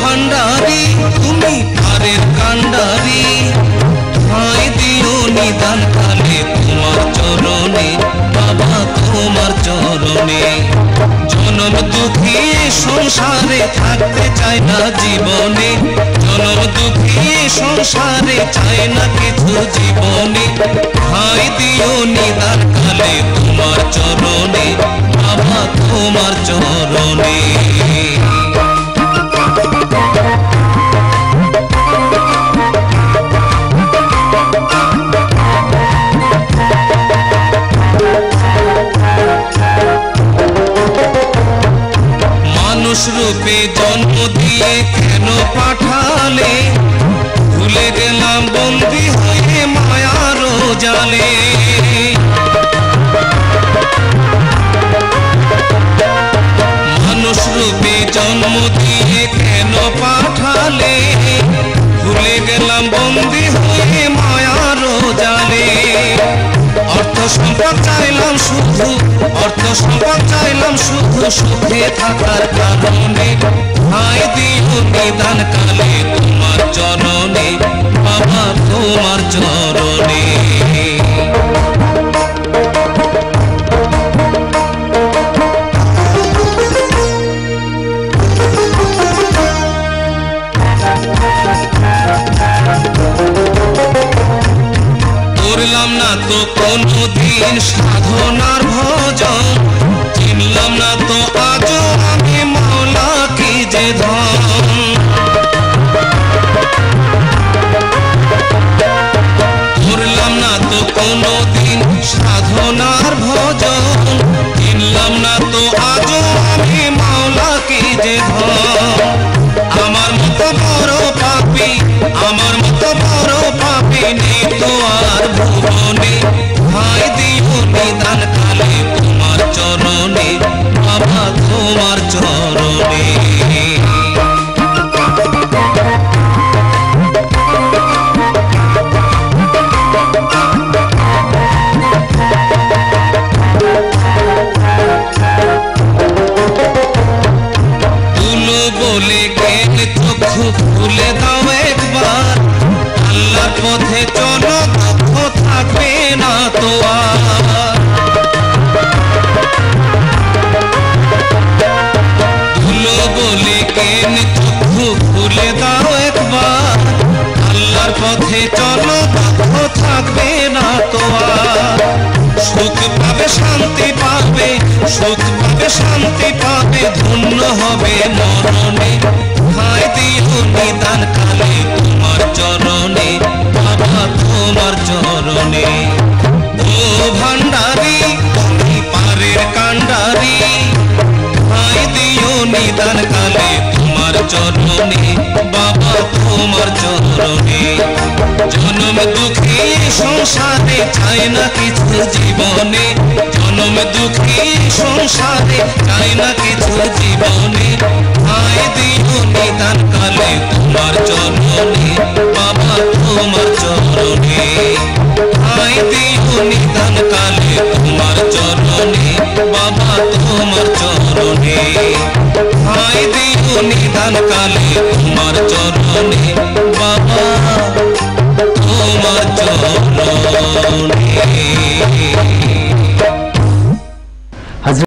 ভান্ডারি তুমি পারের কান্ডারি, ঠাঁই দিও নিদান কালে তোমার চরণে, বাবা তোমার চরণে। জনম দুঃখী সংসারে থাকতে চাই না জীবনে, জনম দুঃখী সংসারে চাই না কিছু জীবনে, ঠাঁই দিও নিদান কালে তোমার চরণে, বাবা তোমার চরণে। মানুষ রূপে জন্ম দিয়ে কেন পাঠালে, ভুলে গেলাম বন্দী হয়ে মায়ার জালে। মানুষ রূপে জন্ম দিয়ে কেন পাঠালে, ভুলে গেলাম বন্দী হয়ে মায়ার জালে। অর্থ সম্পদ চাইলাম শুধু, অর্থ সম্পদ চাইলাম শুধু সুখে থাকার কারণে, ঠাঁই দিও নিদান কালে তোমার চরণে, বাবা তোমার চরণে। করলাম না তো কোনদিন সাধনার ভজন, চিনলাম না তো আজও আমি মাওলা কি যে ধন। করলাম না তো কোনদিন সাধনার ভজন, চিনলাম না তো আজও আমি মাওলা কি যে ধন। আমার মতো বড় পাপী, আমার মতো বড় পাপী নেই তো আর ভুবনে, ঠাঁই দিও নিদান কালে তোমার চরণে, বাবা তোমার চরণে। তুলো বলে গেলে চক্ষু খুলে দাও একবার, আল্লাহর পথে চলো দুঃখ থাকবে না তো আর। তুলো বলে গেলে চক্ষু খুলে দাও একবার, আল্লাহর পথে চলো দুঃখ থাকবে না তো আর। সুখ পাবে শান্তি পাবে, সুখ পাবে শান্তি পাবে, ধন্য হবে মরণে, ঠাঁই দিও নিদান কালে তোমার চরণে, বাবা তোমার চরণে। ও ভান্ডারি তুমি পারের কান্ডারি, ঠাঁই দিও নিদান কালে তোমার চরণে, বাবা তোমার চরণে। জনম দুঃখী সংসারে চাই না কিছু জীবনে, জনম দুঃখী সংসারে চাই না কিছু জীবনে, ঠাঁই দিও নিদান কালে তোমার চরণে, বাবা তোমার চরণে। ঠাঁই দিও নিদান কালে তোমার চরণে, বাবা তোমার চরণে। ঠাঁই দিও নিদান কালে তোমার চরণে, বাবা তোমার চরণে।